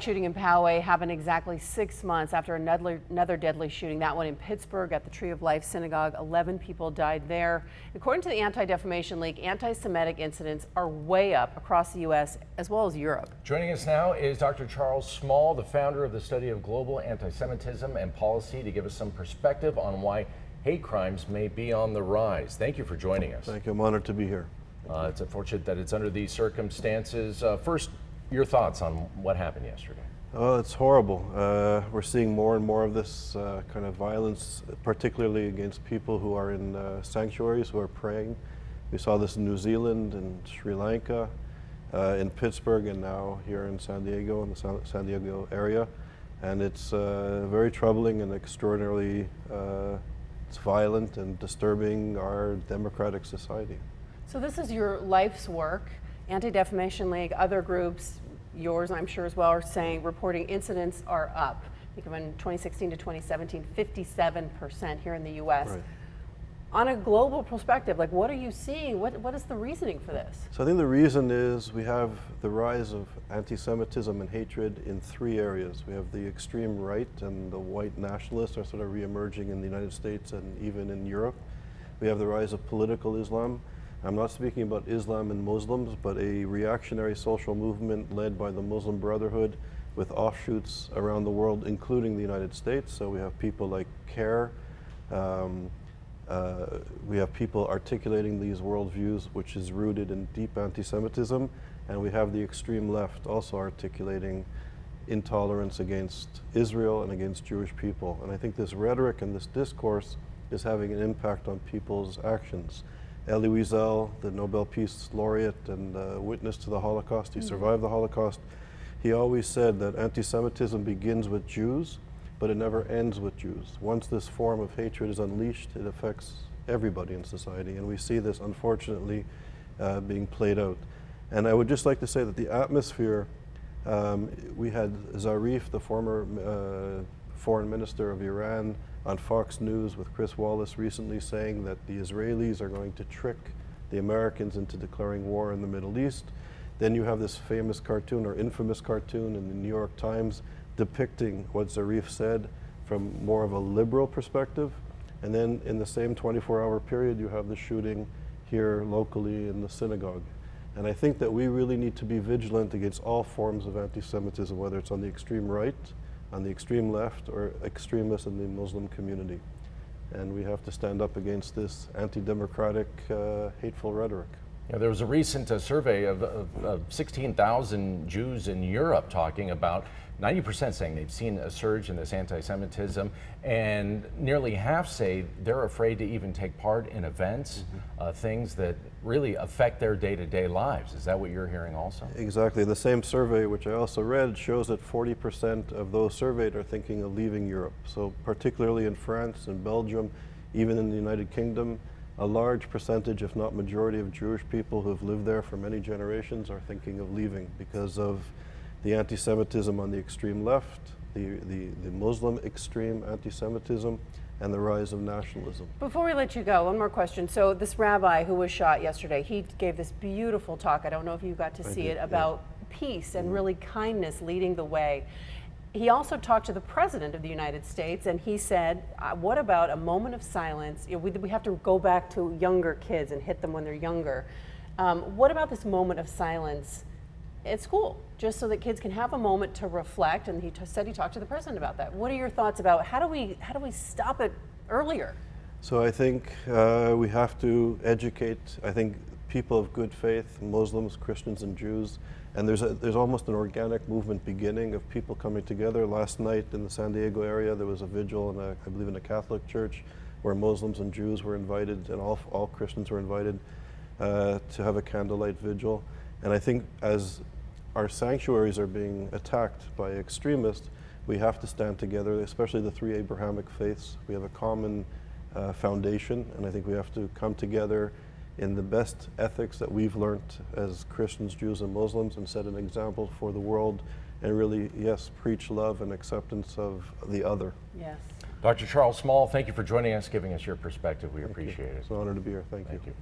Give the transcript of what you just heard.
shooting in Poway happened exactly 6 months after another deadly shooting, that one in Pittsburgh at the Tree of Life Synagogue. 11 people died there. According to the Anti-Defamation League, anti-Semitic incidents are way up across the U.S. as well as Europe. Joining us now is Dr. Charles Small, the founder of the study of global anti-Semitism and policy, to give us some perspective on why hate crimes may be on the rise. Thank you for joining us. Thank you. I'm honored to be here. It's unfortunate that it's under these circumstances. First, your thoughts on what happened yesterday? Well, it's horrible. We're seeing more and more of this kind of violence, particularly against people who are in sanctuaries, who are praying. We saw this in New Zealand and Sri Lanka, in Pittsburgh, and now here in San Diego, in the San Diego area. And it's very troubling and extraordinarily it's violent and disturbing our democratic society. So this is your life's work. Anti-Defamation League, other groups, yours I'm sure as well, are saying reporting incidents are up. I think from 2016 to 2017, 57% here in the U.S. Right. On a global perspective, like, what are you seeing? What is the reasoning for this? So I think the reason is we have the rise of anti-Semitism and hatred in three areas. We have the extreme right, and the white nationalists are sort of re-emerging in the United States and even in Europe. We have the rise of political Islam. I'm not speaking about Islam and Muslims, but a reactionary social movement led by the Muslim Brotherhood with offshoots around the world, including the United States. So we have people like CARE. We have people articulating these worldviews, which is rooted in deep anti-Semitism. And we have the extreme left also articulating intolerance against Israel and against Jewish people. And I think this rhetoric and this discourse is having an impact on people's actions. Elie Wiesel, the Nobel Peace Laureate and witness to the Holocaust, he survived the Holocaust. He always said that anti-Semitism begins with Jews, but it never ends with Jews. Once this form of hatred is unleashed, it affects everybody in society, and we see this unfortunately being played out. And I would just like to say that the atmosphere, we had Zarif, the former foreign minister of Iran, on Fox News with Chris Wallace recently saying that the Israelis are going to trick the Americans into declaring war in the Middle East. Then you have this famous cartoon or infamous cartoon in the New York Times depicting what Zarif said from more of a liberal perspective. And then in the same 24-hour period, you have the shooting here locally in the synagogue. And I think that we really need to be vigilant against all forms of anti-Semitism, whether it's on the extreme right, on the extreme left, or extremists in the Muslim community. And we have to stand up against this anti-democratic, hateful rhetoric. Yeah, there was a recent survey of 16,000 Jews in Europe talking about 90% saying they've seen a surge in this anti-Semitism, and nearly half say they're afraid to even take part in events, things that really affect their day-to-day lives. Is that what you're hearing also? Exactly. The same survey, which I also read, shows that 40% of those surveyed are thinking of leaving Europe. So particularly in France and Belgium, even in the United Kingdom, a large percentage, if not majority, of Jewish people who've lived there for many generations are thinking of leaving because of the anti-Semitism on the extreme left, the Muslim extreme anti-Semitism, and the rise of nationalism. Before we let you go, one more question. So this rabbi who was shot yesterday, he gave this beautiful talk, I don't know if you got to see it, about peace and really kindness leading the way. He also talked to the President of the United States, and he said, what about a moment of silence? You know, we have to go back to younger kids and hit them when they're younger. What about this moment of silence at school, just so that kids can have a moment to reflect? And he said he talked to the President about that. What are your thoughts about how do we stop it earlier? So I think we have to educate, I think, people of good faith, Muslims, Christians, and Jews. And there's almost an organic movement beginning of people coming together. Last night in the San Diego area, there was a vigil in I believe in a Catholic church where Muslims and Jews were invited, and all Christians were invited to have a candlelight vigil. And I think as our sanctuaries are being attacked by extremists, we have to stand together, especially the three Abrahamic faiths. We have a common foundation, and I think we have to come together in the best ethics that we've learned as Christians, Jews, and Muslims, and set an example for the world, and really, yes, preach love and acceptance of the other. Yes. Dr. Charles Small, thank you for joining us, giving us your perspective. We appreciate it. It's an honor to be here. Thank you. Thank you.